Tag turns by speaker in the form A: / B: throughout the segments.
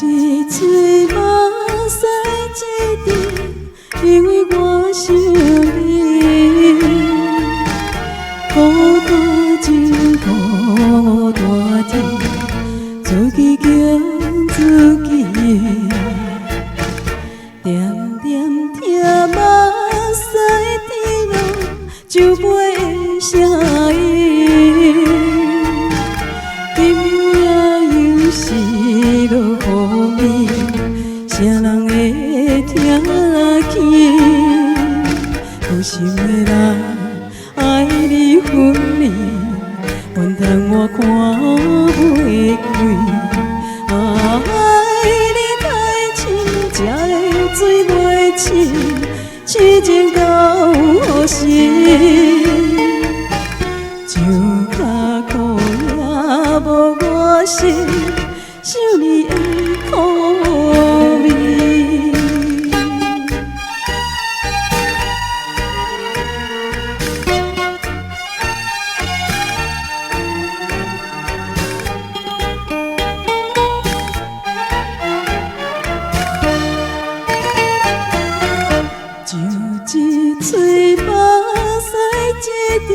A: 一嘴目屎一滴，因为我想你。孤单真孤单天，自己惊自己。点点听目屎滴落，酒杯的声音。今夜又是落雨暝，谁人会听见？有心的人爱你分离，怨叹我看袂开。爱你太深，才会水袂清，痴情到何时？酒脚苦也无我心，想你的苦味。就一嘴目屎一滴，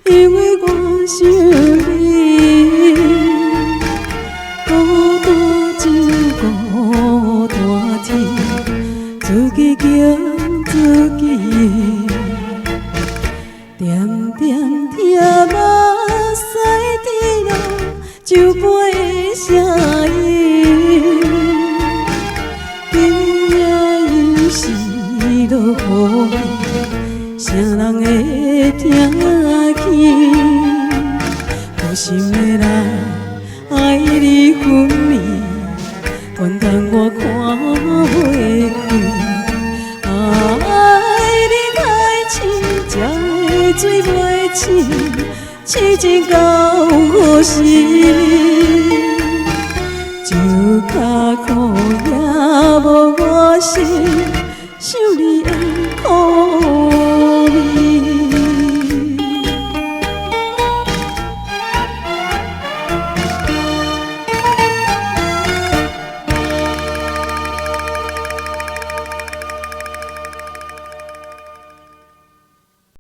A: 因为我想你。孤单真孤单天，自己惊自己。点点听目屎滴落，酒杯的声音。今夜又是落雨暝，谁人会听见？有心的人爱你分离，怨叹我看袂开。爱你太深，才会水袂清，痴情到何时？酒脚苦也无我心，想你的苦